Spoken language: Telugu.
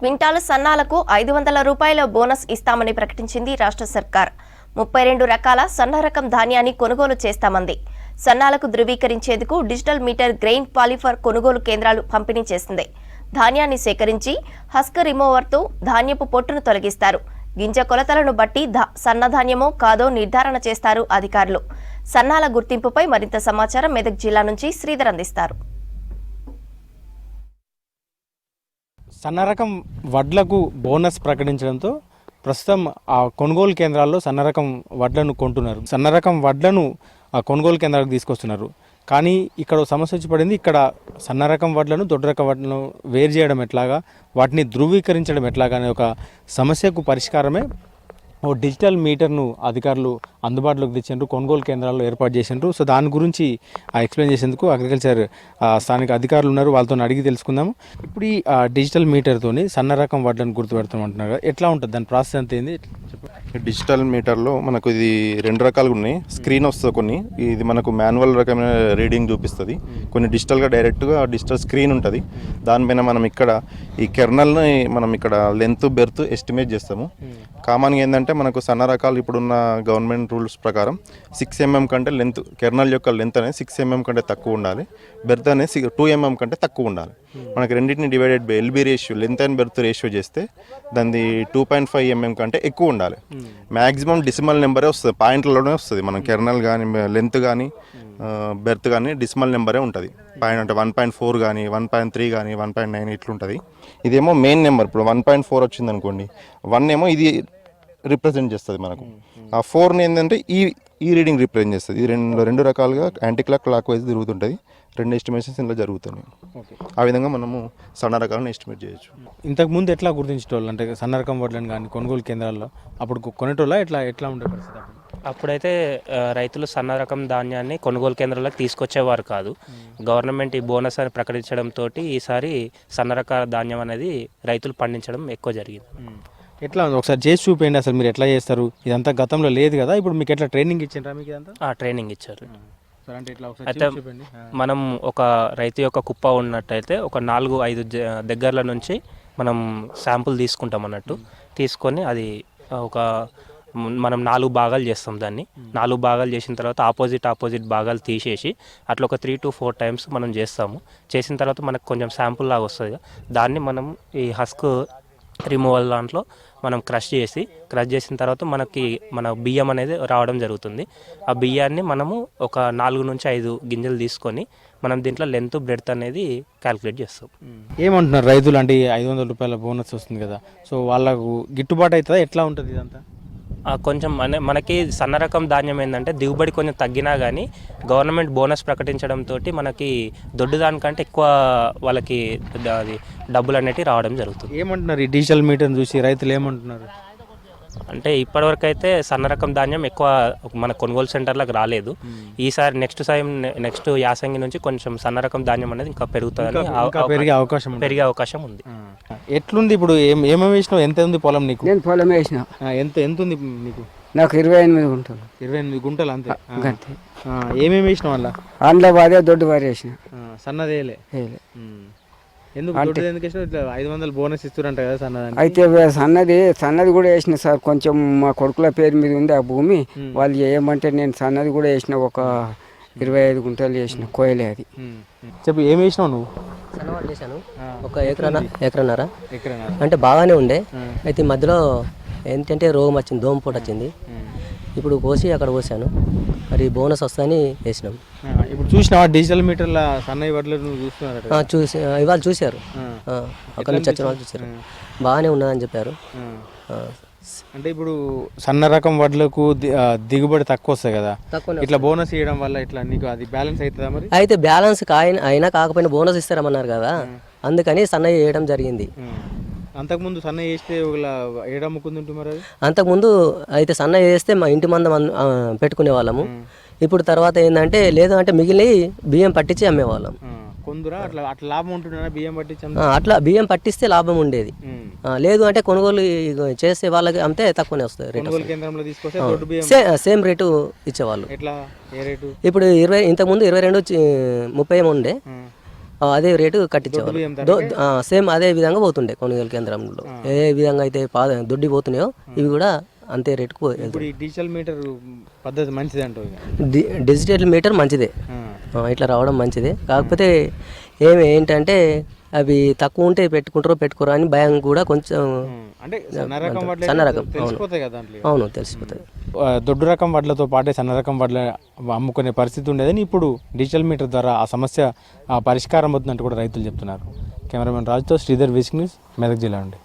క్వింటాలు సన్నాలకు 500 రూపాయల బోనస్ ఇస్తామని ప్రకటించింది రాష్ట్ర సర్కార్. 32 రకాల సన్న రకం ధాన్యాన్ని కొనుగోలు చేస్తామంది. సన్నాలకు ధృవీకరించేందుకు డిజిటల్ మీటర్ గ్రెయిన్ పాలిఫర్ కొనుగోలు కేంద్రాలు పంపిణీ చేసింది. ధాన్యాన్ని సేకరించి హస్క్ రిమూవర్తో ధాన్యపు పొట్టును తొలగిస్తారు. గింజ కొలతలను బట్టి సన్నధాన్యమో కాదో నిర్ధారణ చేస్తారు అధికారులు. సన్నాల గుర్తింపుపై మరింత సమాచారం మెదక్ జిల్లా నుంచి శ్రీధర్ అందిస్తారు. సన్న రకం వడ్లకు బోనస్ ప్రకటించడంతో ప్రస్తుతం ఆ కొనుగోలు కేంద్రాల్లో సన్న రకం వడ్లను కొంటున్నారు. సన్న రకం వడ్లను ఆ కొనుగోలు కేంద్రాలకు తీసుకొస్తున్నారు. కానీ ఇక్కడ సమస్య వచ్చి పడింది. ఇక్కడ సన్న రకం వడ్లను దొడ్డ రకం వడ్లను వేరు చేయడం ఎట్లాగా, వాటిని ధృవీకరించడం ఎట్లాగా అనే ఒక సమస్యకు పరిష్కారమే ఓ డిజిటల్ మీటర్ను అధికారులు అందుబాటులోకి తెచ్చారు, కొనుగోలు కేంద్రాల్లో ఏర్పాటు చేసిండ్రు. సో దాని గురించి ఎక్స్ప్లెయిన్ చేసేందుకు అగ్రికల్చర్ స్థానిక అధికారులు ఉన్నారు, వాళ్ళతో అడిగి తెలుసుకుందాము. ఇప్పుడు ఈ డిజిటల్ మీటర్తోని సన్న రకం వడ్లను గుర్తుపెడతామంటున్నారు కదా, ఎట్లా ఉంటుంది దాని ప్రాసెస్ అంత ఏంది? డిజిటల్ మీటర్లో మనకు ఇది 2 రకాలుగా ఉన్నాయి. స్క్రీన్ వస్తుంది, కొన్ని ఇది మనకు మాన్యువల్ రకమైన రీడింగ్ చూపిస్తుంది, కొన్ని డిజిటల్గా డైరెక్ట్గా డిజిటల్ స్క్రీన్ ఉంటుంది. దానిపైన మనం ఇక్కడ ఈ కెర్నల్ని మనం ఇక్కడ లెంత్ బెర్త్ ఎస్టిమేట్ చేస్తాము. కామన్గా ఏంటంటే మనకు సన్న రకాలు ఇప్పుడున్న గవర్నమెంట్ రూల్స్ ప్రకారం 6 mm కంటే లెంత్, కెర్నల్ యొక్క లెంత్ అనేది 6 mm కంటే తక్కువ ఉండాలి, బెర్త్ అనేది 2 mm కంటే తక్కువ ఉండాలి. మనకి రెండింటిని divided by LB ratio, length and berth ratio చేస్తే దాన్ని 2.5 mm కంటే ఎక్కువ ఉండాలి. మ్యాక్సిమం డెసిమల్ నెంబరే వస్తుంది, పాయింట్లలోనే వస్తుంది. మనం కెర్నల్ కానీ లెంత్ కానీ బెర్త్ కానీ డెసిమల్ నెంబరే ఉంటుంది. పాయింట్ అంటే 1.4 కానీ 1.3 కానీ 1.9 ఇట్లుంటుంది. ఇదేమో మెయిన్ నెంబర్. ఇప్పుడు 1.4 వచ్చింది అనుకోండి, 1 ఏమో ఇది రిప్రజెంట్ చేస్తుంది మనకు. ఆ 4ని ఏంటంటే ఈ రీడింగ్ రిప్రజెంట్ చేస్తుంది. ఇది రెండు రకాలుగా యాంటీ క్లాక్ వైజ్ తిరుగుతుంటుంది. 2 ఎస్టిమేషన్స్ ఇందులో జరుగుతున్నాయి. ఆ విధంగా మనము సన్న రకాలను ఎస్టిమేట్ చేయొచ్చు. ఇంతకుముందు ఎట్లా గుర్తించేటోళ్ళు అంటే సన్న రకం వడ్లను కానీ కొనుగోలు కేంద్రాల్లో అప్పుడు కొనేటోళ్ళ ఎట్లా ఉండే పరిస్థితి? అప్పుడైతే రైతులు సన్న రకం ధాన్యాన్ని కొనుగోలు కేంద్రాలకు తీసుకొచ్చేవారు కాదు. గవర్నమెంట్ ఈ బోనస్ అని ప్రకటించడంతో ఈసారి సన్న రకాల ధాన్యం అనేది రైతులు పండించడం ఎక్కువ జరిగింది. ఎట్లా ఒకసారి చేసి చూపేయండి, అసలు మీరు ఎట్లా చేస్తారు? ఇదంతా గతంలో లేదు కదా, ఇప్పుడు మీకు ఎట్లా ట్రైనింగ్ ఇచ్చిండ్రా? మీకు ఇదంతా ట్రైనింగ్ ఇచ్చారు. అయితే మనం ఒక రైతు యొక్క కుప్ప ఉన్నట్టయితే ఒక 4-5 దగ్గరల నుంచి మనం శాంపుల్ తీసుకుంటాం అన్నట్టు. తీసుకొని అది మనం 4 భాగాలు చేస్తాం. దాన్ని 4 భాగాలు చేసిన తర్వాత ఆపోజిట్ భాగాలు తీసేసి అట్లా ఒక 3 to 4 times మనం చేస్తాము. చేసిన తర్వాత మనకు కొంచెం శాంపుల్ లాగా వస్తుంది. దాన్ని మనం ఈ హస్క్ రిమూవల్ దాంట్లో మనం క్రష్ చేసిన తర్వాత మన బియ్యం అనేది రావడం జరుగుతుంది. ఆ బియ్యాన్ని మనము ఒక 4 నుంచి 5 గింజలు తీసుకొని మనం దీంట్లో లెంత్ బ్రెడ్త్ అనేది క్యాలిక్యులేట్ చేస్తాం. ఏమంటున్నారు రైతులు? అంటే 500 రూపాయల బోనస్ వస్తుంది కదా, సో వాళ్ళకు గిట్టుబాటు అవుతుందా? ఎట్లా ఉంటుంది ఇదంతా? కొంచెం మనకి సన్న రకం ధాన్యం ఏంటంటే దిగుబడి కొంచెం తగ్గినా కానీ గవర్నమెంట్ బోనస్ ప్రకటించడంతో మనకి దొడ్డు దానికంటే ఎక్కువ వాళ్ళకి అది డబ్బులు అనేవి రావడం జరుగుతుంది. ఏమంటున్నారు ఈ డిజిటల్ మీటర్ని చూసి రైతులు ఏమంటున్నారు? అంటే ఇప్పటివరకు అయితే సన్న రకం ధాన్యం ఎక్కువ మన కొనుగోలు సెంటర్లకు రాలేదు. ఈసారి నెక్స్ట్ యాసంగి నుంచి కొంచెం సన్న రకం ధాన్యం అనేది ఇంకా పెరుగుతుందని పెరిగే అవకాశం ఉంది. ఎట్లుంది ఇప్పుడు? ఏమేమి వేసినావు? ఎంత ఉంది పొలం నీకు? నేను పొలం వేసిన. ఎంత ఉంది నీకు? నాకు 28 గుంటలు. 28 గుంటలు అంతే. ఏమేమి వేసినావు? అందులో వారే దొడ్డు వారి వేసిన. సన్నదేలే. ఎందుకు 500 బోనస్ ఇస్తారంట కదా సన్నదాన్ని? అయితే సన్నది కూడా వేసిన సార్. కొంచెం మా కొడుకుల పేరు మీద ఉంది ఆ భూమి, వాళ్ళు ఏమంటే నేను సన్నది కూడా వేసిన. ఒక 25 గుంటలు వేసిన, కోయలే అది. చెప్పు, ఏమి వేసినావు నువ్వు? సన్నవాళ్ళు వేసాను. ఒక ఎకరన్నర అంటే బాగానే ఉండే. అయితే మధ్యలో ఏంటంటే రోగం వచ్చింది, దోమపోటు వచ్చింది. ఇప్పుడు కోసి అక్కడ పోసాను, మరి బోనస్ వస్తుందని వేసినాం. ఇప్పుడు చూసినా డిజిటల్ మీటర్ల సన్నయ్య వడ్లు చూసి ఇవాళ చూశారు, అక్కడ నుంచి వచ్చిన వాళ్ళు చూసారు, బాగానే ఉన్నదని చెప్పారు. అంటే ఇప్పుడు సన్న రకం వడ్లకు దిగుబడి తక్కువ వస్తాయి కదా, ఇట్లా బోనస్ ఇవ్వడం వల్ల ఇట్లా నీకు అది బ్యాలెన్స్ అవుతుందా? మరి అయితే బ్యాలెన్స్ అయినా కాకపోయినా బోనస్ ఇస్తారమన్నారు కదా, అందుకని సన్నయ్య వేయడం జరిగింది. అంతకుముందు సన్న వేస్తే ఏడమ్ముకుంది మరి? అంతకుముందు అయితే సన్న వేస్తే మా ఇంటి మందం పెట్టుకునే వాళ్ళము. ఇప్పుడు తర్వాత ఏంటంటే లేదు అంటే మిగిలిన బియ్యం పట్టించి అమ్మేవాళ్ళం. కొందరు అట్లా లాభం ఉంటుందా? బియ్యం పట్టించి అట్లా బియ్యం పట్టిస్తే లాభం ఉండేది. లేదు అంటే కొనుగోలు చేసే వాళ్ళకి అమ్మితే తక్కువనే వస్తుంది రేటు. సేమ్ రేటు ఇచ్చేవాళ్ళు. ఎట్లా? ఏ రేటు? ఇప్పుడు ఇంతకుముందు 22-30 ఉండే, అదే రేటు కట్టించేవారు సేమ్ అదే విధంగా పోతుండే కొనుగోలు కేంద్రంలో ఏ విధంగా అయితే దొడ్డి పోతున్నాయో ఇవి కూడా అంతే రేటుకు ఇప్పుడు ఈ డిజిటల్ మీటర్ పద్ధతి మంచిది అంటారు డిజిటల్ మీటర్ మంచిదే, ఇట్లా రావడం మంచిదే. కాకపోతే ఏంటంటే అవి తక్కువ ఉంటే పెట్టుకోరు అని భయం కూడా కొంచెం. అంటే సన్న సన్నరకం తెలిసిపోతాయి కదా దాంట్లో. అవును తెలిసిపోతుంది. దొడ్డు రకం వడ్లతో పాటే సన్న రకం వడ్ల అమ్ముకునే పరిస్థితి ఉండేదని ఇప్పుడు డిజిటల్ మీటర్ ద్వారా ఆ సమస్య పరిష్కారం అవుతుందంటూ కూడా రైతులు చెప్తున్నారు. కెమెరామెన్ రాజుతో శ్రీధర్, విస్క్ న్యూస్, మెదక్ జిల్లా నుండి.